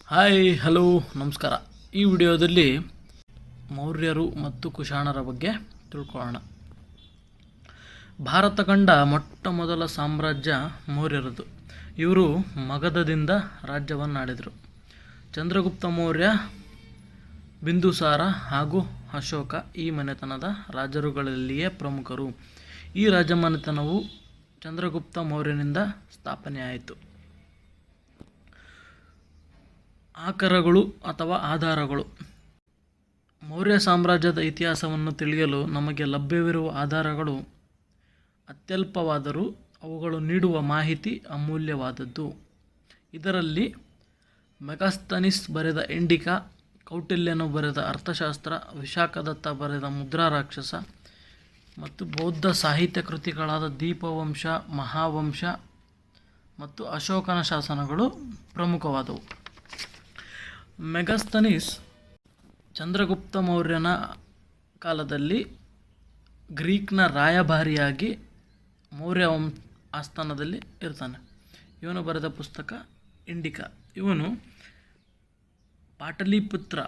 Hi hello ನಮಸ್ಕಾರ. ಈ ವಿಡಿಯೋದಲ್ಲಿ ಮೌರ್ಯರು ಮತ್ತು ಕುಶಾಣರ ಬಗ್ಗೆ ತಿಳ್ಕೊಳ್ಳೋಣ. ಭಾರತ ಕಂಡ ಮೊಟ್ಟ ಮೊದಲ ಸಾಮ್ರಾಜ್ಯ ಮೌರ್ಯರದು. ಇವರು ಮಗಧದಿಂದ ರಾಜ್ಯವನ್ನು ಆಳಿದರು. ಚಂದ್ರಗುಪ್ತ ಮೌರ್ಯ, ಬಿಂದುಸಾರ ಹಾಗೂ ಅಶೋಕ ಈ ಮನೆತನದ ರಾಜರುಗಳಲ್ಲಿಯೇ ಪ್ರಮುಖರು. ಈ ರಾಜಮನೆತನವು ಚಂದ್ರಗುಪ್ತ ಮೌರ್ಯನಿಂದ ಸ್ಥಾಪನೆಯಾಯಿತು. ಆಕರಗಳು ಅಥವಾ ಆಧಾರಗಳು. ಮೌರ್ಯ ಸಾಮ್ರಾಜ್ಯದ ಇತಿಹಾಸವನ್ನು ತಿಳಿಯಲು ನಮಗೆ ಲಭ್ಯವಿರುವ ಆಧಾರಗಳು ಅತ್ಯಲ್ಪವಾದರೂ ಅವುಗಳು ನೀಡುವ ಮಾಹಿತಿ ಅಮೂಲ್ಯವಾದದ್ದು. ಇದರಲ್ಲಿ ಮೆಗಾಸ್ತನೀಸ್ ಬರೆದ ಇಂಡಿಕಾ, ಕೌಟಿಲ್ಯನು ಬರೆದ ಅರ್ಥಶಾಸ್ತ್ರ, ವಿಶಾಖದತ್ತ ಬರೆದ ಮುದ್ರಾ ರಾಕ್ಷಸ ಮತ್ತು ಬೌದ್ಧ ಸಾಹಿತ್ಯ ಕೃತಿಗಳಾದ ದೀಪವಂಶ, ಮಹಾವಂಶ ಮತ್ತು ಅಶೋಕನ ಶಾಸನಗಳು ಪ್ರಮುಖವಾದವು. ಮೆಗಾಸ್ತನೀಸ್ ಚಂದ್ರಗುಪ್ತ ಮೌರ್ಯನ ಕಾಲದಲ್ಲಿ ಗ್ರೀಕ್ನ ರಾಯಭಾರಿಯಾಗಿ ಮೌರ್ಯ ಆಸ್ಥಾನದಲ್ಲಿ ಇರ್ತಾನೆ. ಇವನು ಬರೆದ ಪುಸ್ತಕ ಇಂಡಿಕಾ. ಇವನು ಪಾಟಲಿಪುತ್ರ,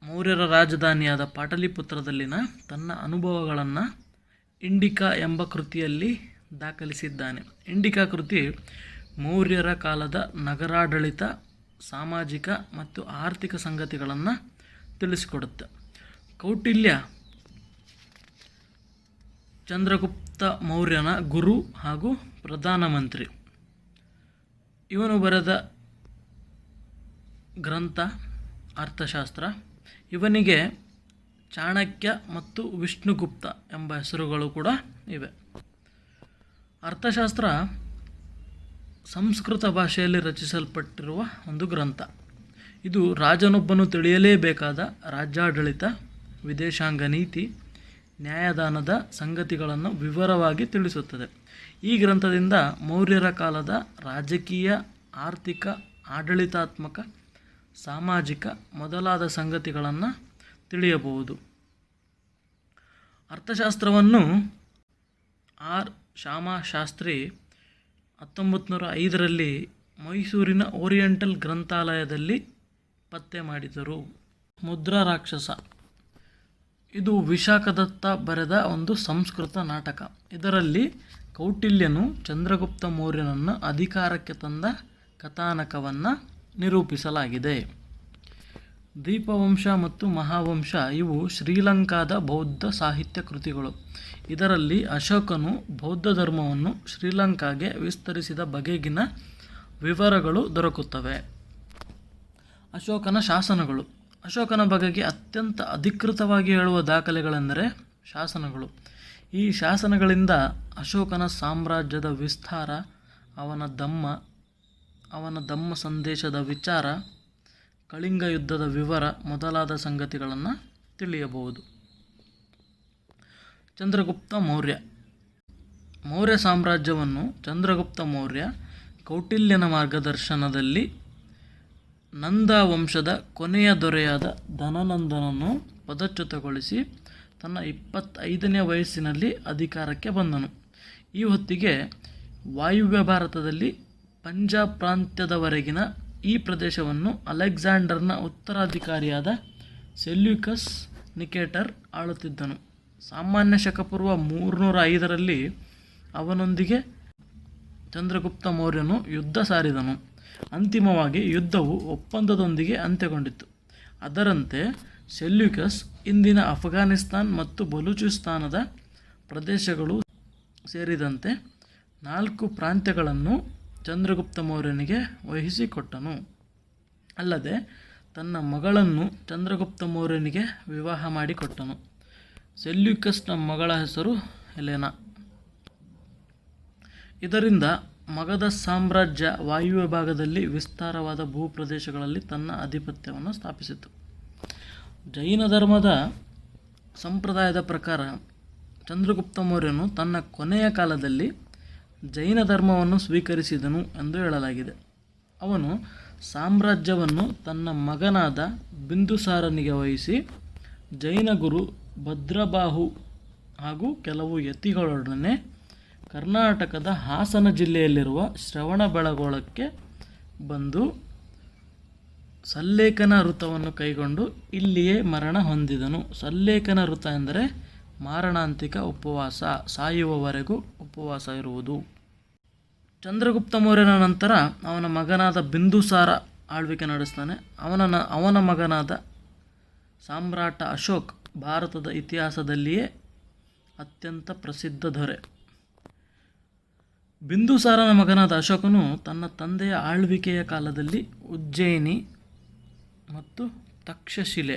ಮೌರ್ಯರ ರಾಜಧಾನಿಯಾದ ಪಾಟಲಿಪುತ್ರದಲ್ಲಿನ ತನ್ನ ಅನುಭವಗಳನ್ನು ಇಂಡಿಕಾ ಎಂಬ ಕೃತಿಯಲ್ಲಿ ದಾಖಲಿಸಿದ್ದಾನೆ. ಇಂಡಿಕಾ ಕೃತಿ ಮೌರ್ಯರ ಕಾಲದ ನಗರಾಡಳಿತ, ಸಾಮಾಜಿಕ ಮತ್ತು ಆರ್ಥಿಕ ಸಂಗತಿಗಳನ್ನು ತಿಳಿಸಿಕೊಡುತ್ತೆ. ಕೌಟಿಲ್ಯ ಚಂದ್ರಗುಪ್ತ ಮೌರ್ಯನ ಗುರು ಹಾಗೂ ಪ್ರಧಾನಮಂತ್ರಿ. ಇವನು ಬರೆದ ಗ್ರಂಥ ಅರ್ಥಶಾಸ್ತ್ರ. ಇವನಿಗೆ ಚಾಣಕ್ಯ ಮತ್ತು ವಿಷ್ಣುಗುಪ್ತ ಎಂಬ ಹೆಸರುಗಳು ಕೂಡ ಇವೆ. ಅರ್ಥಶಾಸ್ತ್ರ ಸಂಸ್ಕೃತ ಭಾಷೆಯಲ್ಲಿ ರಚಿಸಲ್ಪಟ್ಟಿರುವ ಒಂದು ಗ್ರಂಥ. ಇದು ರಾಜನೊಬ್ಬನು ತಿಳಿಯಲೇಬೇಕಾದ ರಾಜ್ಯಾಡಳಿತ, ವಿದೇಶಾಂಗ ನೀತಿ, ನ್ಯಾಯದಾನದ ಸಂಗತಿಗಳನ್ನು ವಿವರವಾಗಿ ತಿಳಿಸುತ್ತದೆ. ಈ ಗ್ರಂಥದಿಂದ ಮೌರ್ಯರ ಕಾಲದ ರಾಜಕೀಯ, ಆರ್ಥಿಕ, ಆಡಳಿತಾತ್ಮಕ, ಸಾಮಾಜಿಕ ಮೊದಲಾದ ಸಂಗತಿಗಳನ್ನು ತಿಳಿಯಬಹುದು. ಅರ್ಥಶಾಸ್ತ್ರವನ್ನು ಆರ್. ಶಾಮಶಾಸ್ತ್ರಿ 1905ರಲ್ಲಿ ಮೈಸೂರಿನ ಓರಿಯೆಂಟಲ್ ಗ್ರಂಥಾಲಯದಲ್ಲಿ ಪತ್ತೆ ಮಾಡಿದರು. ಮುದ್ರಾ ರಾಕ್ಷಸ ಇದು ವಿಶಾಖದತ್ತ ಬರೆದ ಒಂದು ಸಂಸ್ಕೃತ ನಾಟಕ. ಇದರಲ್ಲಿ ಕೌಟಿಲ್ಯನು ಚಂದ್ರಗುಪ್ತ ಮೌರ್ಯನನ್ನು ಅಧಿಕಾರಕ್ಕೆ ತಂದ ಕಥಾನಕವನ್ನು ನಿರೂಪಿಸಲಾಗಿದೆ. ದೀಪವಂಶ ಮತ್ತು ಮಹಾವಂಶ ಇವು ಶ್ರೀಲಂಕಾದ ಬೌದ್ಧ ಸಾಹಿತ್ಯ ಕೃತಿಗಳು. ಇದರಲ್ಲಿ ಅಶೋಕನು ಬೌದ್ಧ ಧರ್ಮವನ್ನು ಶ್ರೀಲಂಕಾಗೆ ವಿಸ್ತರಿಸಿದ ಬಗೆಗಿನ ವಿವರಗಳು ದೊರಕುತ್ತವೆ. ಅಶೋಕನ ಶಾಸನಗಳು. ಅಶೋಕನ ಬಗೆಗೆ ಅತ್ಯಂತ ಅಧಿಕೃತವಾಗಿ ಹೇಳುವ ದಾಖಲೆಗಳೆಂದರೆ ಶಾಸನಗಳು. ಈ ಶಾಸನಗಳಿಂದ ಅಶೋಕನ ಸಾಮ್ರಾಜ್ಯದ ವಿಸ್ತಾರ, ಅವನ ಧಮ್ಮ ಸಂದೇಶದ ವಿಚಾರ, ಕಳಿಂಗ ಯುದ್ಧದ ವಿವರ ಮೊದಲಾದ ಸಂಗತಿಗಳನ್ನು ತಿಳಿಯಬಹುದು. ಚಂದ್ರಗುಪ್ತ ಮೌರ್ಯ. ಮೌರ್ಯ ಸಾಮ್ರಾಜ್ಯವನ್ನು ಚಂದ್ರಗುಪ್ತ ಮೌರ್ಯ ಕೌಟಿಲ್ಯನ ಮಾರ್ಗದರ್ಶನದಲ್ಲಿ ನಂದ ವಂಶದ ಕೊನೆಯ ದೊರೆಯಾದ ಧನನಂದನನ್ನು ಪದಚ್ಯುತಗೊಳಿಸಿ ತನ್ನ 25ನೇ ವಯಸ್ಸಿನಲ್ಲಿ ಅಧಿಕಾರಕ್ಕೆ ಬಂದನು. ಈ ಹೊತ್ತಿಗೆ ವಾಯುವ್ಯ ಭಾರತದಲ್ಲಿ ಪಂಜಾಬ್ ಪ್ರಾಂತ್ಯದವರೆಗಿನ ಈ ಪ್ರದೇಶವನ್ನು ಅಲೆಕ್ಸಾಂಡರ್ನ ಉತ್ತರಾಧಿಕಾರಿಯಾದ ಸೆಲ್ಯೂಕಸ್ ನಿಕೇಟರ್ ಆಳುತ್ತಿದ್ದನು. ಸಾಮಾನ್ಯ ಶಕಪೂರ್ವ 305ರಲ್ಲಿ ಅವನೊಂದಿಗೆ ಚಂದ್ರಗುಪ್ತ ಮೌರ್ಯನು ಯುದ್ಧ ಸಾರಿದನು. ಅಂತಿಮವಾಗಿ ಯುದ್ಧವು ಒಪ್ಪಂದದೊಂದಿಗೆ ಅಂತ್ಯಗೊಂಡಿತು. ಅದರಂತೆ ಸೆಲ್ಯೂಕಸ್ ಇಂದಿನ ಅಫ್ಘಾನಿಸ್ತಾನ್ ಮತ್ತು ಬಲೂಚಿಸ್ತಾನದ ಪ್ರದೇಶಗಳು ಸೇರಿದಂತೆ 4 ಪ್ರಾಂತ್ಯಗಳನ್ನು ಚಂದ್ರಗುಪ್ತ ಮೌರ್ಯನಿಗೆ ವಹಿಸಿಕೊಟ್ಟನು. ಅಲ್ಲದೆ ತನ್ನ ಮಗಳನ್ನು ಚಂದ್ರಗುಪ್ತ ಮೌರ್ಯನಿಗೆ ವಿವಾಹ ಮಾಡಿಕೊಟ್ಟನು. ಸೆಲ್ಯೂಕಸ್ನ ಮಗಳ ಹೆಸರು ಹೆಲೆನಾ. ಇದರಿಂದ ಮಗಧ ಸಾಮ್ರಾಜ್ಯ ವಾಯುವ್ಯ ಭಾಗದಲ್ಲಿ ವಿಸ್ತಾರವಾದ ಭೂಪ್ರದೇಶಗಳಲ್ಲಿ ತನ್ನ ಆಧಿಪತ್ಯವನ್ನು ಸ್ಥಾಪಿಸಿತು. ಜೈನ ಧರ್ಮದ ಸಂಪ್ರದಾಯದ ಪ್ರಕಾರ ಚಂದ್ರಗುಪ್ತ ಮೌರ್ಯನು ತನ್ನ ಕೊನೆಯ ಕಾಲದಲ್ಲಿ ಜೈನ ಧರ್ಮವನ್ನು ಸ್ವೀಕರಿಸಿದನು ಎಂದು ಹೇಳಲಾಗಿದೆ. ಅವನು ಸಾಮ್ರಾಜ್ಯವನ್ನು ತನ್ನ ಮಗನಾದ ಬಿಂದುಸಾರನಿಗೆ ವಹಿಸಿ ಜೈನ ಗುರು ಭದ್ರಬಾಹು ಹಾಗೂ ಕೆಲವು ಯತಿಗಳೊಡನೆ ಕರ್ನಾಟಕದ ಹಾಸನ ಜಿಲ್ಲೆಯಲ್ಲಿರುವ ಶ್ರವಣಬೆಳಗೊಳಕ್ಕೆ ಬಂದು ಸಲ್ಲೇಖನ ವೃತವನ್ನು ಕೈಗೊಂಡು ಇಲ್ಲಿಯೇ ಮರಣ ಹೊಂದಿದನು. ಸಲ್ಲೇಖನ ವೃತ ಎಂದರೆ ಮಾರಣಾಂತಿಕ ಉಪವಾಸ, ಸಾಯುವವರೆಗೂ ಉಪವಾಸ ಇರುವುದು. ಚಂದ್ರಗುಪ್ತ ಮೌರ್ಯನ ನಂತರ ಅವನ ಮಗನಾದ ಬಿಂದುಸಾರ ಆಳ್ವಿಕೆ ನಡೆಸ್ತಾನೆ. ಅವನ ಮಗನಾದ ಸಾಮ್ರಾಟ ಅಶೋಕ್ ಭಾರತದ ಇತಿಹಾಸದಲ್ಲಿಯೇ ಅತ್ಯಂತ ಪ್ರಸಿದ್ಧ ದೊರೆ. ಬಿಂದುಸಾರನ ಮಗನಾದ ಅಶೋಕನು ತನ್ನ ತಂದೆಯ ಆಳ್ವಿಕೆಯ ಕಾಲದಲ್ಲಿ ಉಜ್ಜಯಿನಿ ಮತ್ತು ತಕ್ಷಶಿಲೆ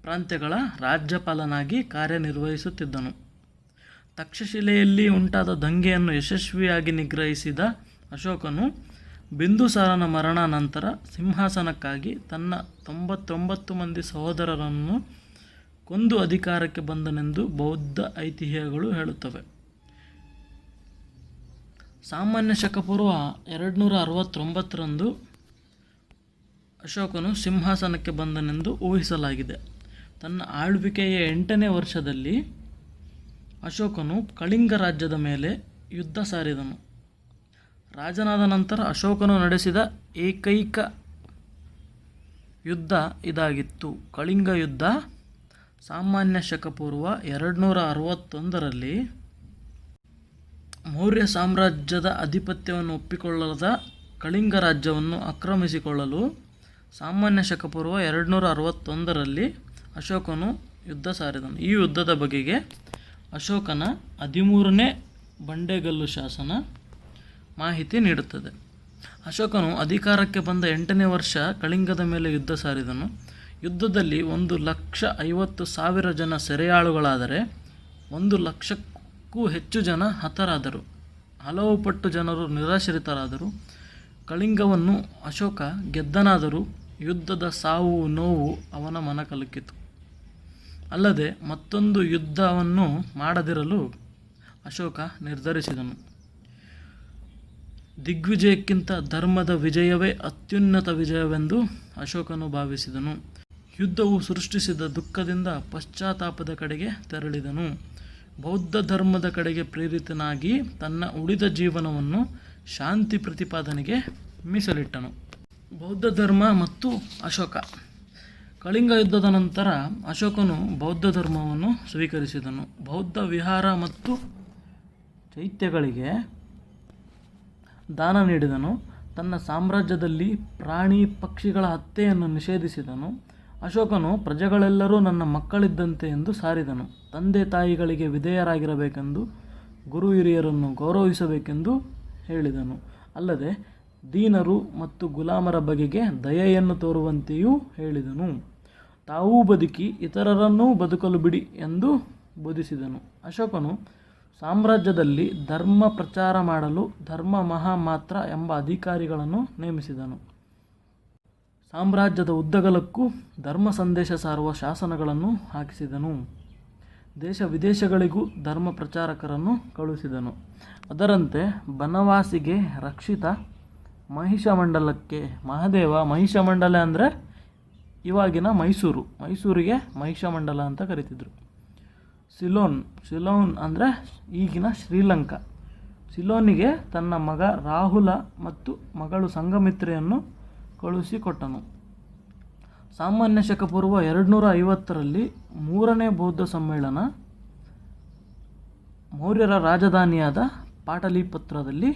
ಪ್ರಾಂತ್ಯಗಳ ರಾಜ್ಯಪಾಲನಾಗಿ ಕಾರ್ಯನಿರ್ವಹಿಸುತ್ತಿದ್ದನು. ತಕ್ಷಶಿಲೆಯಲ್ಲಿ ಉಂಟಾದ ದಂಗೆಯನ್ನು ಯಶಸ್ವಿಯಾಗಿ ನಿಗ್ರಹಿಸಿದ ಅಶೋಕನು ಬಿಂದುಸಾರನ ಮರಣ ನಂತರ ಸಿಂಹಾಸನಕ್ಕಾಗಿ ತನ್ನ 99 ಮಂದಿ ಸಹೋದರರನ್ನು ಕೊಂದು ಅಧಿಕಾರಕ್ಕೆ ಬಂದನೆಂದು ಬೌದ್ಧ ಐತಿಹ್ಯಗಳು ಹೇಳುತ್ತವೆ. ಸಾಮಾನ್ಯ ಶಕಪೂರ್ವ 269ರಂದು ಅಶೋಕನು ಸಿಂಹಾಸನಕ್ಕೆ ಬಂದನೆಂದು ಊಹಿಸಲಾಗಿದೆ. ತನ್ನ ಆಳ್ವಿಕೆಯ 8ನೇ ವರ್ಷದಲ್ಲಿ ಅಶೋಕನು ಕಳಿಂಗ ರಾಜ್ಯದ ಮೇಲೆ ಯುದ್ಧ ಸಾರಿದನು. ರಾಜನಾದ ನಂತರ ಅಶೋಕನು ನಡೆಸಿದ ಏಕೈಕ ಯುದ್ಧ ಇದಾಗಿತ್ತು. ಕಳಿಂಗ ಯುದ್ಧ. ಸಾಮಾನ್ಯ ಶಕಪೂರ್ವ 261ರಲ್ಲಿ ಮೌರ್ಯ ಸಾಮ್ರಾಜ್ಯದ ಆಧಿಪತ್ಯವನ್ನು ಒಪ್ಪಿಕೊಳ್ಳದ ಕಳಿಂಗ ರಾಜ್ಯವನ್ನು ಆಕ್ರಮಿಸಿಕೊಳ್ಳಲು ಸಾಮಾನ್ಯ ಶಕಪೂರ್ವ 261ರಲ್ಲಿ ಅಶೋಕನು ಯುದ್ಧ ಸಾರಿದನು. ಈ ಯುದ್ಧದ ಬಗೆಗೆ ಅಶೋಕನ 13ನೇ ಬಂಡೆಗಲ್ಲು ಶಾಸನ ಮಾಹಿತಿ ನೀಡುತ್ತದೆ. ಅಶೋಕನು ಅಧಿಕಾರಕ್ಕೆ ಬಂದ 8ನೇ ವರ್ಷ ಕಳಿಂಗದ ಮೇಲೆ ಯುದ್ಧ ಸಾರಿದನು. ಯುದ್ಧದಲ್ಲಿ 1,50,000 ಜನ ಸೆರೆಯಾಳುಗಳಾದರೆ 1,00,000ಕ್ಕೂ ಹೆಚ್ಚು ಜನ ಹತರಾದರು. ಹಲವು ಪಟ್ಟು ಜನರು ನಿರಾಶ್ರಿತರಾದರು. ಕಳಿಂಗವನ್ನು ಅಶೋಕ ಗೆದ್ದನಾದರೂ ಯುದ್ಧದ ಸಾವು ನೋವು ಅವನ ಮನಕಲಕಿತು. ಅಲ್ಲದೆ ಮತ್ತೊಂದು ಯುದ್ಧವನ್ನು ಮಾಡದಿರಲು ಅಶೋಕ ನಿರ್ಧರಿಸಿದನು. ದಿಗ್ವಿಜಯಕ್ಕಿಂತ ಧರ್ಮದ ವಿಜಯವೇ ಅತ್ಯುನ್ನತ ವಿಜಯವೆಂದು ಅಶೋಕನು ಭಾವಿಸಿದನು. ಯುದ್ಧವು ಸೃಷ್ಟಿಸಿದ ದುಃಖದಿಂದ ಪಶ್ಚಾತ್ತಾಪದ ಕಡೆಗೆ ತೆರಳಿದನು. ಬೌದ್ಧ ಧರ್ಮದ ಕಡೆಗೆ ಪ್ರೇರಿತನಾಗಿ ತನ್ನ ಉಳಿದ ಜೀವನವನ್ನು ಶಾಂತಿ ಪ್ರತಿಪಾದನೆಗೆ ಮೀಸಲಿಟ್ಟನು. ಬೌದ್ಧ ಧರ್ಮ ಮತ್ತು ಅಶೋಕ. ಕಳಿಂಗ ಯುದ್ಧದ ನಂತರ ಅಶೋಕನು ಬೌದ್ಧ ಧರ್ಮವನ್ನು ಸ್ವೀಕರಿಸಿದನು. ಬೌದ್ಧ ವಿಹಾರ ಮತ್ತು ಚೈತ್ಯಗಳಿಗೆ ದಾನ ನೀಡಿದನು. ತನ್ನ ಸಾಮ್ರಾಜ್ಯದಲ್ಲಿ ಪ್ರಾಣಿ ಪಕ್ಷಿಗಳ ಹತ್ಯೆಯನ್ನು ನಿಷೇಧಿಸಿದನು. ಅಶೋಕನು ಪ್ರಜೆಗಳೆಲ್ಲರೂ ನನ್ನ ಮಕ್ಕಳಿದ್ದಂತೆ ಎಂದು ಸಾರಿದನು. ತಂದೆ ತಾಯಿಗಳಿಗೆ ವಿಧೇಯರಾಗಿರಬೇಕೆಂದು, ಗುರು ಹಿರಿಯರನ್ನು ಗೌರವಿಸಬೇಕೆಂದು ಹೇಳಿದನು. ಅಲ್ಲದೆ ದೀನರು ಮತ್ತು ಗುಲಾಮರ ಬಗೆಗೆ ದಯೆಯನ್ನು ತೋರುವಂತೆಯೂ ಹೇಳಿದನು. ತಾವೂ ಬದುಕಿ ಇತರರನ್ನೂ ಬದುಕಲು ಬಿಡಿ ಎಂದು ಬೋಧಿಸಿದನು. ಅಶೋಕನು ಸಾಮ್ರಾಜ್ಯದಲ್ಲಿ ಧರ್ಮ ಪ್ರಚಾರ ಮಾಡಲು ಧರ್ಮ ಮಹಾಮಾತ್ರ ಎಂಬ ಅಧಿಕಾರಿಗಳನ್ನು ನೇಮಿಸಿದನು. ಸಾಮ್ರಾಜ್ಯದ ಉದ್ದಗಲಕ್ಕೂ ಧರ್ಮ ಸಂದೇಶ ಸಾರುವ ಶಾಸನಗಳನ್ನು ಹಾಕಿಸಿದನು. ದೇಶ ವಿದೇಶಗಳಿಗೂ ಧರ್ಮ ಪ್ರಚಾರಕರನ್ನು ಕಳುಹಿಸಿದನು. ಅದರಂತೆ ಬನವಾಸಿಗೆ ರಕ್ಷಿತ, ಮಹಿಷಮಂಡಲಕ್ಕೆ ಮಹಾದೇವ. ಮಹಿಷಮಂಡಲ ಅಂದರೆ ಇವಾಗಿನ ಮೈಸೂರಿಗೆ ಮಹಿಷಮಂಡಲ ಅಂತ ಕರೀತಿದ್ರು. ಸಿಲೋನ್ ಅಂದರೆ ಈಗಿನ ಶ್ರೀಲಂಕಾ. ಸಿಲೋನಿಗೆ ತನ್ನ ಮಗ ರಾಹುಲ ಮತ್ತು ಮಗಳು ಸಂಘಮಿತ್ರೆಯನ್ನು ಕಳುಹಿಸಿಕೊಟ್ಟನು. ಸಾಮಾನ್ಯ ಶಕಪೂರ್ವ 250ರಲ್ಲಿ 3ನೇ ಬೌದ್ಧ ಸಮ್ಮೇಳನ ಮೌರ್ಯರ ರಾಜಧಾನಿಯಾದ ಪಾಟಲಿಪುತ್ರದಲ್ಲಿ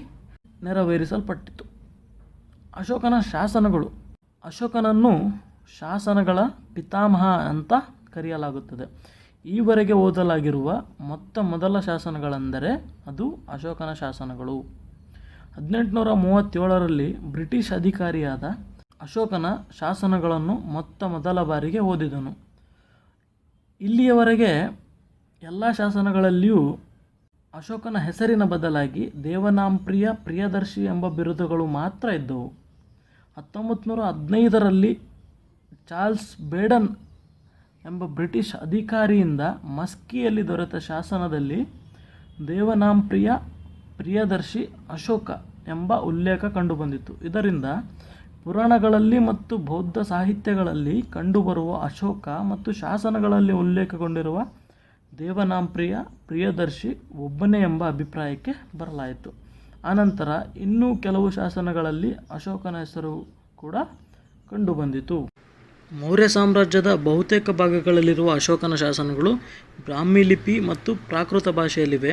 ನೆರವೇರಿಸಲ್ಪಟ್ಟಿತು. ಅಶೋಕನ ಶಾಸನಗಳು. ಅಶೋಕನನ್ನು ಶಾಸನಗಳ ಪಿತಾಮಹ ಅಂತ ಕರೆಯಲಾಗುತ್ತದೆ. ಈವರೆಗೆ ಓದಲಾಗಿರುವ ಮೊದಲ ಶಾಸನಗಳೆಂದರೆ ಅದು ಅಶೋಕನ ಶಾಸನಗಳು. 1837ರಲ್ಲಿ ಬ್ರಿಟಿಷ್ ಅಧಿಕಾರಿಯಾದ ಅಶೋಕನ ಶಾಸನಗಳನ್ನು ಮೊದಲ ಬಾರಿಗೆ ಓದಿದನು. ಇಲ್ಲಿಯವರೆಗೆ ಎಲ್ಲ ಶಾಸನಗಳಲ್ಲಿಯೂ ಅಶೋಕನ ಹೆಸರಿನ ಬದಲಾಗಿ ದೇವನಾಂಪ್ರಿಯ, ಪ್ರಿಯದರ್ಶಿ ಎಂಬ ಬಿರುದುಗಳು ಮಾತ್ರ ಇದ್ದವು. 1915ರಲ್ಲಿ ಚಾರ್ಲ್ಸ್ ಬೇಡನ್ ಎಂಬ ಬ್ರಿಟಿಷ್ ಅಧಿಕಾರಿಯಿಂದ ಮಸ್ಕಿಯಲ್ಲಿ ದೊರೆತ ಶಾಸನದಲ್ಲಿ ದೇವನಾಂಪ್ರಿಯ, ಪ್ರಿಯದರ್ಶಿ, ಅಶೋಕ ಎಂಬ ಉಲ್ಲೇಖ ಕಂಡುಬಂದಿತು. ಇದರಿಂದ ಪುರಾಣಗಳಲ್ಲಿ ಮತ್ತು ಬೌದ್ಧ ಸಾಹಿತ್ಯಗಳಲ್ಲಿ ಕಂಡುಬರುವ ಅಶೋಕ ಮತ್ತು ಶಾಸನಗಳಲ್ಲಿ ಉಲ್ಲೇಖಗೊಂಡಿರುವ ದೇವನಾಂಪ್ರಿಯ, ಪ್ರಿಯದರ್ಶಿ ಒಬ್ಬನೇ ಎಂಬ ಅಭಿಪ್ರಾಯಕ್ಕೆ ಬರಲಾಯಿತು. ಆನಂತರ ಇನ್ನೂ ಕೆಲವು ಶಾಸನಗಳಲ್ಲಿ ಅಶೋಕನ ಹೆಸರು ಕೂಡ ಕಂಡುಬಂದಿತು. ಮೌರ್ಯ ಸಾಮ್ರಾಜ್ಯದ ಬಹುತೇಕ ಭಾಗಗಳಲ್ಲಿರುವ ಅಶೋಕನ ಶಾಸನಗಳು ಬ್ರಾಹ್ಮಿ ಲಿಪಿ ಮತ್ತು ಪ್ರಾಕೃತ ಭಾಷೆಯಲ್ಲಿವೆ.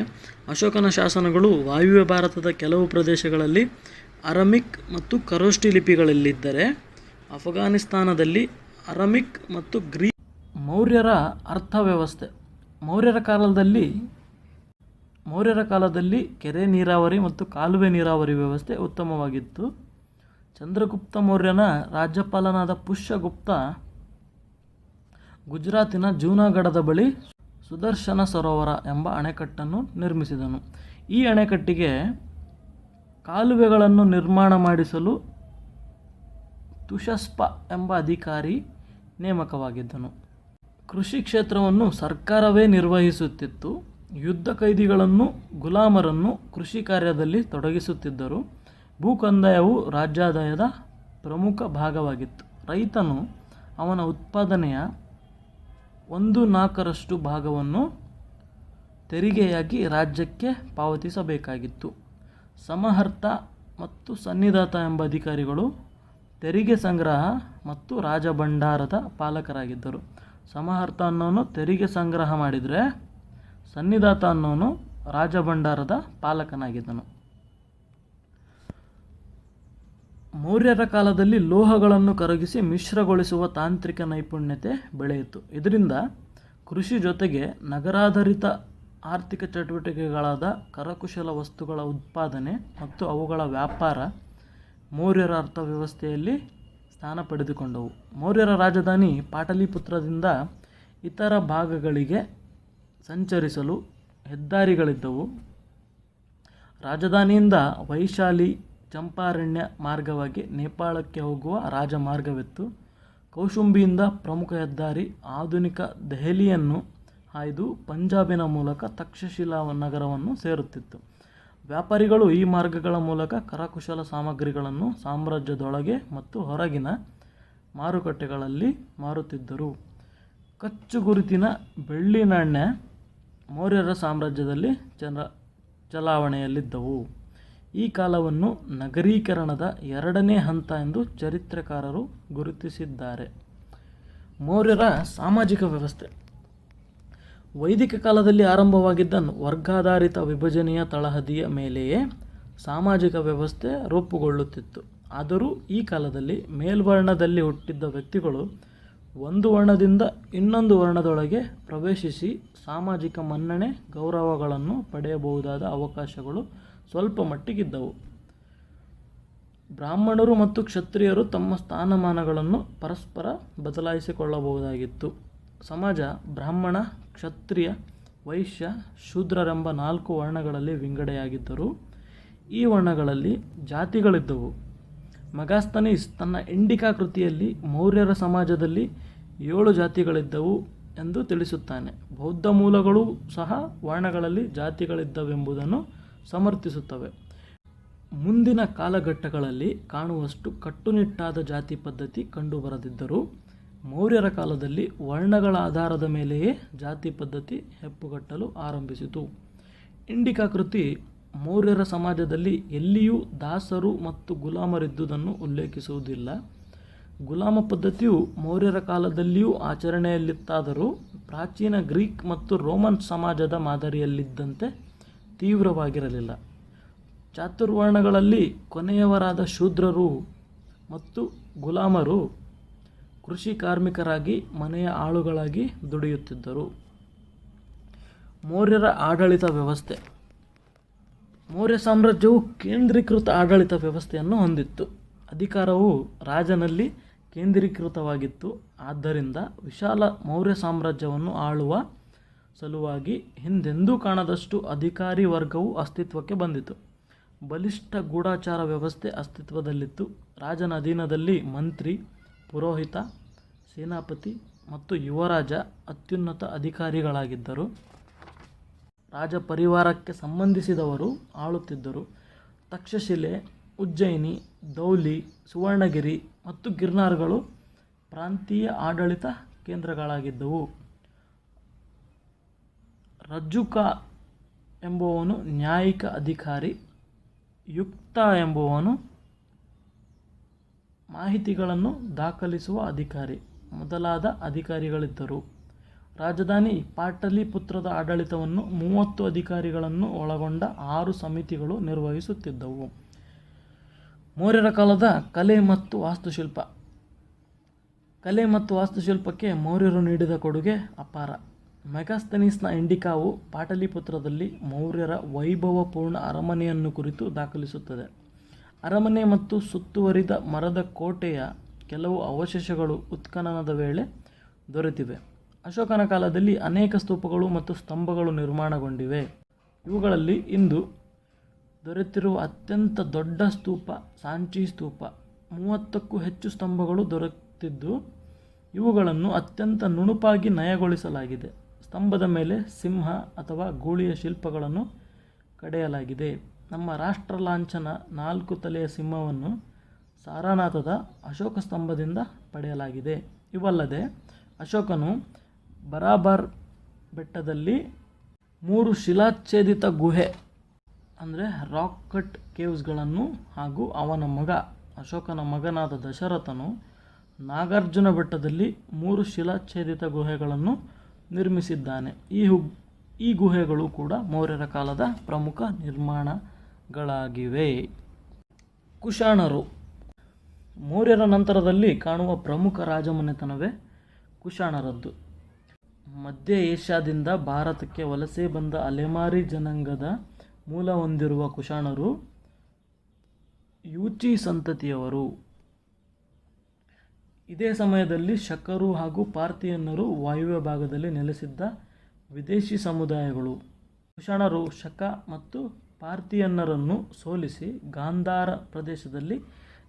ಅಶೋಕನ ಶಾಸನಗಳು ವಾಯುವ್ಯ ಭಾರತದ ಕೆಲವು ಪ್ರದೇಶಗಳಲ್ಲಿ ಅರಮಿಕ್ ಮತ್ತು ಖರೋಷ್ಠಿ ಲಿಪಿಗಳಲ್ಲಿದ್ದರೆ, ಅಫ್ಘಾನಿಸ್ತಾನದಲ್ಲಿ ಅರಮಿಕ್ ಮತ್ತು ಗ್ರೀಕ್. ಮೌರ್ಯರ ಅರ್ಥವ್ಯವಸ್ಥೆ. ಮೌರ್ಯರ ಕಾಲದಲ್ಲಿ ಕೆರೆ ನೀರಾವರಿ ಮತ್ತು ಕಾಲುವೆ ನೀರಾವರಿ ವ್ಯವಸ್ಥೆ ಉತ್ತಮವಾಗಿತ್ತು. ಚಂದ್ರಗುಪ್ತ ಮೌರ್ಯನ ರಾಜ್ಯಪಾಲನಾದ ಪುಷ್ಯಗುಪ್ತ ಗುಜರಾತಿನ ಜೂನಾಗಢದ ಬಳಿ ಸುದರ್ಶನ ಸರೋವರ ಎಂಬ ಅಣೆಕಟ್ಟನ್ನು ನಿರ್ಮಿಸಿದನು. ಈ ಅಣೆಕಟ್ಟಿಗೆ ಕಾಲುವೆಗಳನ್ನು ನಿರ್ಮಾಣ ಮಾಡಿಸಲು ತುಷಸ್ಪ ಎಂಬ ಅಧಿಕಾರಿ ನೇಮಕವಾಗಿದ್ದನು. ಕೃಷಿ ಕ್ಷೇತ್ರವನ್ನು ಸರ್ಕಾರವೇ ನಿರ್ವಹಿಸುತ್ತಿತ್ತು. ಯುದ್ಧ ಖೈದಿಗಳನ್ನು, ಗುಲಾಮರನ್ನು ಕೃಷಿ ಕಾರ್ಯದಲ್ಲಿ ತೊಡಗಿಸುತ್ತಿದ್ದರು. ಭೂಕಂದಾಯವು ರಾಜ್ಯಾದಾಯದ ಪ್ರಮುಖ ಭಾಗವಾಗಿತ್ತು. ರೈತನು ಅವನ ಉತ್ಪಾದನೆಯ 1/4 ಭಾಗವನ್ನು ತೆರಿಗೆಯಾಗಿ ರಾಜ್ಯಕ್ಕೆ ಪಾವತಿಸಬೇಕಾಗಿತ್ತು. ಸಮಹರ್ತ ಮತ್ತು ಸನ್ನಿದಾತ ಎಂಬ ಅಧಿಕಾರಿಗಳು ತೆರಿಗೆ ಸಂಗ್ರಹ ಮತ್ತು ರಾಜಭಂಡಾರದ ಪಾಲಕರಾಗಿದ್ದರು. ಸಮಹರ್ತ ಅನ್ನೋನು ತೆರಿಗೆ ಸಂಗ್ರಹ ಮಾಡಿದರೆ, ಸನ್ನಿದಾತ ಅನ್ನೋನು ರಾಜಭಂಡಾರದ ಪಾಲಕನಾಗಿದ್ದನು. ಮೌರ್ಯರ ಕಾಲದಲ್ಲಿ ಲೋಹಗಳನ್ನು ಕರಗಿಸಿ ಮಿಶ್ರಗೊಳಿಸುವ ತಾಂತ್ರಿಕ ನೈಪುಣ್ಯತೆ ಬೆಳೆಯಿತು. ಇದರಿಂದ ಕೃಷಿ ಜೊತೆಗೆ ನಗರಾಧಾರಿತ ಆರ್ಥಿಕ ಚಟುವಟಿಕೆಗಳಾದ ಕರಕುಶಲ ವಸ್ತುಗಳ ಉತ್ಪಾದನೆ ಮತ್ತು ಅವುಗಳ ವ್ಯಾಪಾರ ಮೌರ್ಯರ ಅರ್ಥವ್ಯವಸ್ಥೆಯಲ್ಲಿ ಸ್ಥಾನ ಪಡೆದುಕೊಂಡವು. ಮೌರ್ಯರ ರಾಜಧಾನಿ ಪಾಟಲಿಪುತ್ರದಿಂದ ಇತರ ಭಾಗಗಳಿಗೆ ಸಂಚರಿಸಲು ಹೆದ್ದಾರಿಗಳಿದ್ದವು. ರಾಜಧಾನಿಯಿಂದ ವೈಶಾಲಿ, ಚಂಪಾರಣ್ಯ ಮಾರ್ಗವಾಗಿ ನೇಪಾಳಕ್ಕೆ ಹೋಗುವ ರಾಜಮಾರ್ಗವಿತ್ತು. ಕೌಶುಂಬಿಯಿಂದ ಪ್ರಮುಖ ಹೆದ್ದಾರಿ ಆಧುನಿಕ ದೆಹಲಿಯನ್ನು ಹಾಯ್ದು ಪಂಜಾಬಿನ ಮೂಲಕ ತಕ್ಷಶಿಲಾ ನಗರವನ್ನು ಸೇರುತ್ತಿತ್ತು. ವ್ಯಾಪಾರಿಗಳು ಈ ಮಾರ್ಗಗಳ ಮೂಲಕ ಕರಕುಶಲ ಸಾಮಗ್ರಿಗಳನ್ನು ಸಾಮ್ರಾಜ್ಯದೊಳಗೆ ಮತ್ತು ಹೊರಗಿನ ಮಾರುಕಟ್ಟೆಗಳಲ್ಲಿ ಮಾರುತ್ತಿದ್ದರು. ಕಚ್ಚು ಗುರುತಿನ ಬೆಳ್ಳಿ ನಾಣ್ಯ ಮೌರ್ಯರ ಸಾಮ್ರಾಜ್ಯದಲ್ಲಿ ಚಲಾವಣೆಯಲ್ಲಿದ್ದವು. ಈ ಕಾಲವನ್ನು ನಗರೀಕರಣದ 2ನೇ ಹಂತ ಎಂದು ಚರಿತ್ರೆಕಾರರು ಗುರುತಿಸಿದ್ದಾರೆ. ಮೌರ್ಯರ ಸಾಮಾಜಿಕ ವ್ಯವಸ್ಥೆ. ವೈದಿಕ ಕಾಲದಲ್ಲಿ ಆರಂಭವಾಗಿದ್ದ ವರ್ಗಾಧಾರಿತ ವಿಭಜನೆಯ ತಳಹದಿಯ ಮೇಲೆಯೇ ಸಾಮಾಜಿಕ ವ್ಯವಸ್ಥೆ ರೂಪುಗೊಳ್ಳುತ್ತಿತ್ತು. ಆದರೂ ಈ ಕಾಲದಲ್ಲಿ ಮೇಲ್ವರ್ಣದಲ್ಲಿ ಹುಟ್ಟಿದ್ದ ವ್ಯಕ್ತಿಗಳು ಒಂದು ವರ್ಣದಿಂದ ಇನ್ನೊಂದು ವರ್ಣದೊಳಗೆ ಪ್ರವೇಶಿಸಿ ಸಾಮಾಜಿಕ ಮನ್ನಣೆ, ಗೌರವಗಳನ್ನು ಪಡೆಯಬಹುದಾದ ಅವಕಾಶಗಳು ಸ್ವಲ್ಪ ಮಟ್ಟಿಗಿದ್ದವು. ಬ್ರಾಹ್ಮಣರು ಮತ್ತು ಕ್ಷತ್ರಿಯರು ತಮ್ಮ ಸ್ಥಾನಮಾನಗಳನ್ನು ಪರಸ್ಪರ ಬದಲಾಯಿಸಿಕೊಳ್ಳಬಹುದಾಗಿತ್ತು. ಸಮಾಜ ಬ್ರಾಹ್ಮಣ, ಕ್ಷತ್ರಿಯ, ವೈಶ್ಯ, ಶೂದ್ರರೆಂಬ 4 ವರ್ಣಗಳಲ್ಲಿ ವಿಂಗಡೆಯಾಗಿದ್ದರು. ಈ ವರ್ಣಗಳಲ್ಲಿ ಜಾತಿಗಳಿದ್ದವು. ಮೆಗಾಸ್ತನೀಸ್ ತನ್ನ ಇಂಡಿಕಾ ಕೃತಿಯಲ್ಲಿ ಮೌರ್ಯರ ಸಮಾಜದಲ್ಲಿ 7 ಜಾತಿಗಳಿದ್ದವು ಎಂದು ತಿಳಿಸುತ್ತಾನೆ. ಬೌದ್ಧ ಮೂಲಗಳೂ ಸಹ ವರ್ಣಗಳಲ್ಲಿ ಜಾತಿಗಳಿದ್ದವೆಂಬುದನ್ನು ಸಮರ್ಥಿಸುತ್ತವೆ. ಮುಂದಿನ ಕಾಲಘಟ್ಟಗಳಲ್ಲಿ ಕಾಣುವಷ್ಟು ಕಟ್ಟುನಿಟ್ಟಾದ ಜಾತಿ ಪದ್ಧತಿ ಕಂಡುಬರದಿದ್ದರೂ ಮೌರ್ಯರ ಕಾಲದಲ್ಲಿ ವರ್ಣಗಳ ಆಧಾರದ ಮೇಲೆಯೇ ಜಾತಿ ಪದ್ಧತಿ ಹೆಪ್ಪುಗಟ್ಟಲು ಆರಂಭಿಸಿತು. ಇಂಡಿಕಾ ಕೃತಿ ಮೌರ್ಯರ ಸಮಾಜದಲ್ಲಿ ಎಲ್ಲಿಯೂ ದಾಸರು ಮತ್ತು ಗುಲಾಮರಿದ್ದುದನ್ನು ಉಲ್ಲೇಖಿಸುವುದಿಲ್ಲ. ಗುಲಾಮ ಪದ್ಧತಿಯು ಮೌರ್ಯರ ಕಾಲದಲ್ಲಿಯೂ ಆಚರಣೆಯಲ್ಲಿತ್ತಾದರೂ ಪ್ರಾಚೀನ ಗ್ರೀಕ್ ಮತ್ತು ರೋಮನ್ ಸಮಾಜದ ಮಾದರಿಯಲ್ಲಿದ್ದಂತೆ ತೀವ್ರವಾಗಿರಲಿಲ್ಲ. ಚಾತುರ್ವರ್ಣಗಳಲ್ಲಿ ಕೊನೆಯವರಾದ ಶೂದ್ರರು ಮತ್ತು ಗುಲಾಮರು ಕೃಷಿ ಕಾರ್ಮಿಕರಾಗಿ ಮನೆಯ ಆಳುಗಳಾಗಿ ದುಡಿಯುತ್ತಿದ್ದರು. ಮೌರ್ಯರ ಆಡಳಿತ ವ್ಯವಸ್ಥೆ. ಮೌರ್ಯ ಸಾಮ್ರಾಜ್ಯವು ಕೇಂದ್ರೀಕೃತ ಆಡಳಿತ ವ್ಯವಸ್ಥೆಯನ್ನು ಹೊಂದಿತ್ತು. ಅಧಿಕಾರವು ರಾಜನಲ್ಲಿ ಕೇಂದ್ರೀಕೃತವಾಗಿತ್ತು. ಆದ್ದರಿಂದ ವಿಶಾಲ ಮೌರ್ಯ ಸಾಮ್ರಾಜ್ಯವನ್ನು ಆಳುವ ಸಲುವಾಗಿ ಹಿಂದೆಂದೂ ಕಾಣದಷ್ಟು ಅಧಿಕಾರಿ ವರ್ಗವು ಅಸ್ತಿತ್ವಕ್ಕೆ ಬಂದಿತು. ಬಲಿಷ್ಠ ಗೂಢಾಚಾರ ವ್ಯವಸ್ಥೆ ಅಸ್ತಿತ್ವದಲ್ಲಿತ್ತು. ರಾಜನ ಅಧೀನದಲ್ಲಿ ಮಂತ್ರಿ, ಪುರೋಹಿತ, ಸೇನಾಪತಿ ಮತ್ತು ಯುವರಾಜ ಅತ್ಯುನ್ನತ ಅಧಿಕಾರಿಗಳಾಗಿದ್ದರು. ರಾಜಪರಿವಾರಕ್ಕೆ ಸಂಬಂಧಿಸಿದವರು ಆಳುತ್ತಿದ್ದರು. ತಕ್ಷಶಿಲೆ, ಉಜ್ಜಯಿನಿ, ಧೌಲಿ, ಸುವರ್ಣಗಿರಿ ಮತ್ತು ಗಿರ್ನಾರ್ಗಳು ಪ್ರಾಂತೀಯ ಆಡಳಿತ ಕೇಂದ್ರಗಳಾಗಿದ್ದವು. ರಜ್ಜುಕ ಎಂಬುವನು ನ್ಯಾಯಿಕ ಅಧಿಕಾರಿ, ಯುಕ್ತ ಎಂಬುವನು ಮಾಹಿತಿಗಳನ್ನು ದಾಖಲಿಸುವ ಅಧಿಕಾರಿ ಮೊದಲಾದ ಅಧಿಕಾರಿಗಳಿದ್ದರು. ರಾಜಧಾನಿ ಪಾಟಲಿಪುತ್ರದ ಆಡಳಿತವನ್ನು 30 ಅಧಿಕಾರಿಗಳನ್ನು ಒಳಗೊಂಡ 6 ಸಮಿತಿಗಳು ನಿರ್ವಹಿಸುತ್ತಿದ್ದವು. ಮೌರ್ಯರ ಕಾಲದ ಕಲೆ ಮತ್ತು ವಾಸ್ತುಶಿಲ್ಪ. ಕಲೆ ಮತ್ತು ವಾಸ್ತುಶಿಲ್ಪಕ್ಕೆ ಮೌರ್ಯರು ನೀಡಿದ ಕೊಡುಗೆ ಅಪಾರ. ಮೆಗಾಸ್ತನೀಸ್ನ ಇಂಡಿಕಾವು ಪಾಟಲಿಪುತ್ರದಲ್ಲಿ ಮೌರ್ಯರ ವೈಭವಪೂರ್ಣ ಅರಮನೆಯನ್ನು ಕುರಿತು ದಾಖಲಿಸುತ್ತದೆ. ಅರಮನೆ ಮತ್ತು ಸುತ್ತುವರಿದ ಮರದ ಕೋಟೆಯ ಕೆಲವು ಅವಶೇಷಗಳು ಉತ್ಖನನದ ವೇಳೆ ದೊರೆತಿವೆ. ಅಶೋಕನ ಕಾಲದಲ್ಲಿ ಅನೇಕ ಸ್ತೂಪಗಳು ಮತ್ತು ಸ್ತಂಭಗಳು ನಿರ್ಮಾಣಗೊಂಡಿವೆ. ಇವುಗಳಲ್ಲಿ ಇಂದು ದೊರೆತಿರುವ ಅತ್ಯಂತ ದೊಡ್ಡ ಸ್ತೂಪ ಸಾಂಚಿ ಸ್ತೂಪ. 30ಕ್ಕೂ ಹೆಚ್ಚು ಸ್ತಂಭಗಳು ದೊರೆತಿದ್ದು ಇವುಗಳನ್ನು ಅತ್ಯಂತ ನುಣುಪಾಗಿ ನಯಗೊಳಿಸಲಾಗಿದೆ. ಸ್ತಂಭದ ಮೇಲೆ ಸಿಂಹ ಅಥವಾ ಗೂಳಿಯ ಶಿಲ್ಪಗಳನ್ನು ಕಡೆಯಲಾಗಿದೆ. ನಮ್ಮ ರಾಷ್ಟ್ರ ಲಾಂಛನ 4 ತಲೆಯ ಸಿಂಹವನ್ನು ಸಾರನಾಥದ ಅಶೋಕ ಸ್ತಂಭದಿಂದ ಪಡೆಯಲಾಗಿದೆ. ಇವಲ್ಲದೆ ಅಶೋಕನು ಬರಾಬರ್ ಬೆಟ್ಟದಲ್ಲಿ 3 ಶಿಲಾಚ್ಛೇದಿತ ಗುಹೆ ಅಂದರೆ ರಾಕ್ ಕಟ್ ಕೇವ್ಸ್ಗಳನ್ನು ಹಾಗೂ ಅವನ ಮಗ ಅಶೋಕನ ಮಗನಾದ ದಶರಥನು ನಾಗಾರ್ಜುನ ಬೆಟ್ಟದಲ್ಲಿ 3 ಶಿಲಾಚ್ಛೇದಿತ ಗುಹೆಗಳನ್ನು ನಿರ್ಮಿಸಿದ್ದಾನೆ. ಈ ಗುಹೆಗಳು ಕೂಡ ಮೌರ್ಯರ ಕಾಲದ ಪ್ರಮುಖ ನಿರ್ಮಾಣಗಳಾಗಿವೆ. ಕುಶಾಣರು. ಮೌರ್ಯರ ನಂತರದಲ್ಲಿ ಕಾಣುವ ಪ್ರಮುಖ ರಾಜಮನೆತನವೇ ಕುಶಾಣರದ್ದು. ಮಧ್ಯ ಏಷ್ಯಾದಿಂದ ಭಾರತಕ್ಕೆ ವಲಸೆ ಬಂದ ಅಲೆಮಾರಿ ಜನಾಂಗದ ಮೂಲ ಹೊಂದಿರುವ ಕುಶಾಣರು ಯೂಚಿ ಸಂತತಿಯವರು. ಇದೇ ಸಮಯದಲ್ಲಿ ಶಕರು ಹಾಗೂ ಪಾರ್ಥಿಯನ್ನರು ವಾಯುವ್ಯ ಭಾಗದಲ್ಲಿ ನೆಲೆಸಿದ್ದ ವಿದೇಶಿ ಸಮುದಾಯಗಳು. ಕುಶಾಣರು ಶಕ ಮತ್ತು ಪಾರ್ಥಿಯನ್ನರನ್ನು ಸೋಲಿಸಿ ಗಾಂಧಾರ ಪ್ರದೇಶದಲ್ಲಿ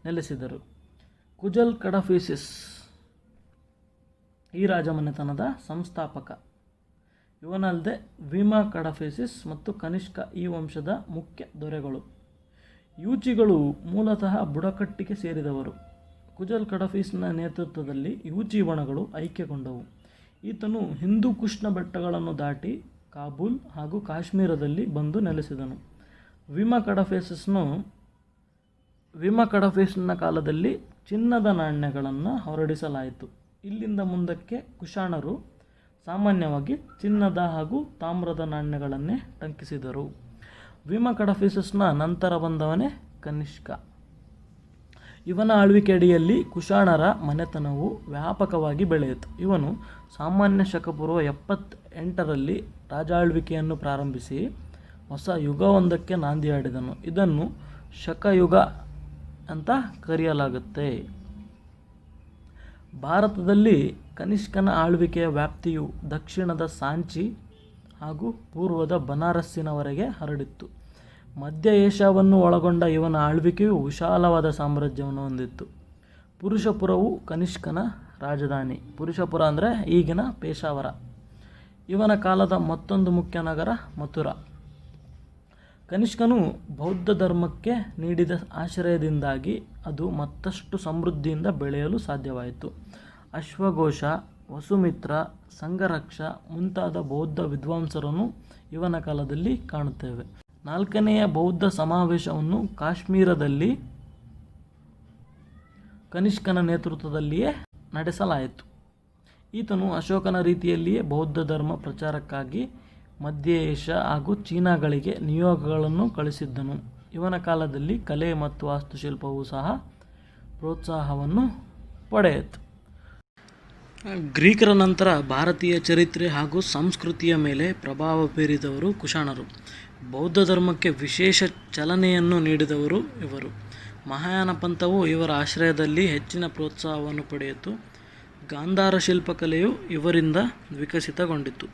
ನೆಲೆಸಿದರು. ಕುಜಲ್ ಕಡಫಿಸಿಸ್ ಈ ರಾಜಮನೆತನದ ಸಂಸ್ಥಾಪಕ. ಇವನಲ್ಲದೆ ವಿಮಾ ಕಡಫಿಸಿಸ್ ಮತ್ತು ಕನಿಷ್ಕ ಈ ವಂಶದ ಮುಖ್ಯ ದೊರೆಗಳು. ಯೂಚಿಗಳು ಮೂಲತಃ ಬುಡಕಟ್ಟಿಗೆ ಸೇರಿದವರು. ಕುಜಲ್ ಕಡಫಿಸ್ನ ನೇತೃತ್ವದಲ್ಲಿ ಯೂಚಿ ಬಣಗಳು ಐಕ್ಯಗೊಂಡವು. ಈತನು ಹಿಂದೂ ಕುಶ್ನ ಬೆಟ್ಟಗಳನ್ನು ದಾಟಿ ಕಾಬೂಲ್ ಹಾಗೂ ಕಾಶ್ಮೀರದಲ್ಲಿ ಬಂದು ನೆಲೆಸಿದನು. ವಿಮಾ ಕಡಫಿಸ್ನ ಕಾಲದಲ್ಲಿ ಚಿನ್ನದ ನಾಣ್ಯಗಳನ್ನು ಹೊರಡಿಸಲಾಯಿತು. ಇಲ್ಲಿಂದ ಮುಂದಕ್ಕೆ ಕುಶಾಣರು ಸಾಮಾನ್ಯವಾಗಿ ಚಿನ್ನದ ಹಾಗೂ ತಾಮ್ರದ ನಾಣ್ಯಗಳನ್ನೇ ಟಂಕಿಸಿದರು. ವಿಮಾ ಕಡಫಿಸಸ್ನ ನಂತರ ಬಂದವನೇ ಕನಿಷ್ಕ. ಇವನ ಆಳ್ವಿಕೆ ಅಡಿಯಲ್ಲಿ ಕುಶಾಣರ ಮನೆತನವು ವ್ಯಾಪಕವಾಗಿ ಬೆಳೆಯಿತು. ಇವನು ಸಾಮಾನ್ಯ ಶಕಪೂರ್ವ 78ರಲ್ಲಿ ರಾಜಾಳ್ವಿಕೆಯನ್ನು ಪ್ರಾರಂಭಿಸಿ ಹೊಸ ಯುಗವೊಂದಕ್ಕೆ ನಾಂದಿಯಾಡಿದನು. ಇದನ್ನು ಶಕಯುಗ ಅಂತ ಕರೆಯಲಾಗುತ್ತೆ. ಭಾರತದಲ್ಲಿ ಕನಿಷ್ಕನ ಆಳ್ವಿಕೆಯ ವ್ಯಾಪ್ತಿಯು ದಕ್ಷಿಣದ ಸಾಂಚಿ ಹಾಗೂ ಪೂರ್ವದ ಬನಾರಸ್ಸಿನವರೆಗೆ ಹರಡಿತ್ತು. ಮಧ್ಯ ಏಷ್ಯಾವನ್ನು ಒಳಗೊಂಡ ಇವನ ಆಳ್ವಿಕೆಯು ವಿಶಾಲವಾದ ಸಾಮ್ರಾಜ್ಯವನ್ನು ಹೊಂದಿತ್ತು. ಪುರುಷಪುರವು ಕನಿಷ್ಕನ ರಾಜಧಾನಿ. ಪುರುಷಪುರ ಅಂದರೆ ಈಗಿನ ಪೇಶಾವರ. ಇವನ ಕಾಲದ ಮತ್ತೊಂದು ಮುಖ್ಯ ನಗರ ಮಥುರಾ. ಕನಿಷ್ಕನು ಬೌದ್ಧ ಧರ್ಮಕ್ಕೆ ನೀಡಿದ ಆಶ್ರಯದಿಂದಾಗಿ ಅದು ಮತ್ತಷ್ಟು ಸಮೃದ್ಧಿಯಿಂದ ಬೆಳೆಯಲು ಸಾಧ್ಯವಾಯಿತು. ಅಶ್ವಘೋಷ, ವಸುಮಿತ್ರ, ಸಂಘರಕ್ಷ ಮುಂತಾದ ಬೌದ್ಧ ವಿದ್ವಾಂಸರನ್ನು ಇವನ ಕಾಲದಲ್ಲಿ ಕಾಣುತ್ತೇವೆ. 4ನೆಯ ಬೌದ್ಧ ಸಮಾವೇಶವನ್ನು ಕಾಶ್ಮೀರದಲ್ಲಿ ಕನಿಷ್ಕನ ನೇತೃತ್ವದಲ್ಲಿಯೇ ನಡೆಸಲಾಯಿತು. ಈತನು ಅಶೋಕನ ರೀತಿಯಲ್ಲಿಯೇ ಬೌದ್ಧ ಧರ್ಮ ಪ್ರಚಾರಕ್ಕಾಗಿ ಮಧ್ಯ ಏಷ್ಯಾ ಹಾಗೂ ಚೀನಾಗಳಿಗೆ ನಿಯೋಗಗಳನ್ನು ಕಳಿಸಿದ್ದನು. ಇವನ ಕಾಲದಲ್ಲಿ ಕಲೆ ಮತ್ತು ವಾಸ್ತುಶಿಲ್ಪವೂ ಸಹ ಪ್ರೋತ್ಸಾಹವನ್ನು ಪಡೆಯಿತು. ಗ್ರೀಕರ ನಂತರ ಭಾರತೀಯ ಚರಿತ್ರೆ ಹಾಗೂ ಸಂಸ್ಕೃತಿಯ ಮೇಲೆ ಪ್ರಭಾವ ಬೀರಿದವರು ಕುಶಾಣರು. ಬೌದ್ಧ ಧರ್ಮಕ್ಕೆ ವಿಶೇಷ ಚಲನೆಯನ್ನು ನೀಡಿದವರು ಇವರು. ಮಹಾಯಾನ ಪಂಥವು ಇವರ ಆಶ್ರಯದಲ್ಲಿ ಹೆಚ್ಚಿನ ಪ್ರೋತ್ಸಾಹವನ್ನು ಪಡೆಯಿತು. ಗಾಂಧಾರ ಶಿಲ್ಪಕಲೆಯು ಇವರಿಂದ ವಿಕಸಿತಗೊಂಡಿತು.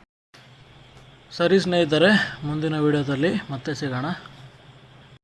ಸರಿ ಸ್ನೇಹಿತರೆ, ಮುಂದಿನ ವಿಡಿಯೋದಲ್ಲಿ ಮತ್ತೆ ಸಿಗೋಣ.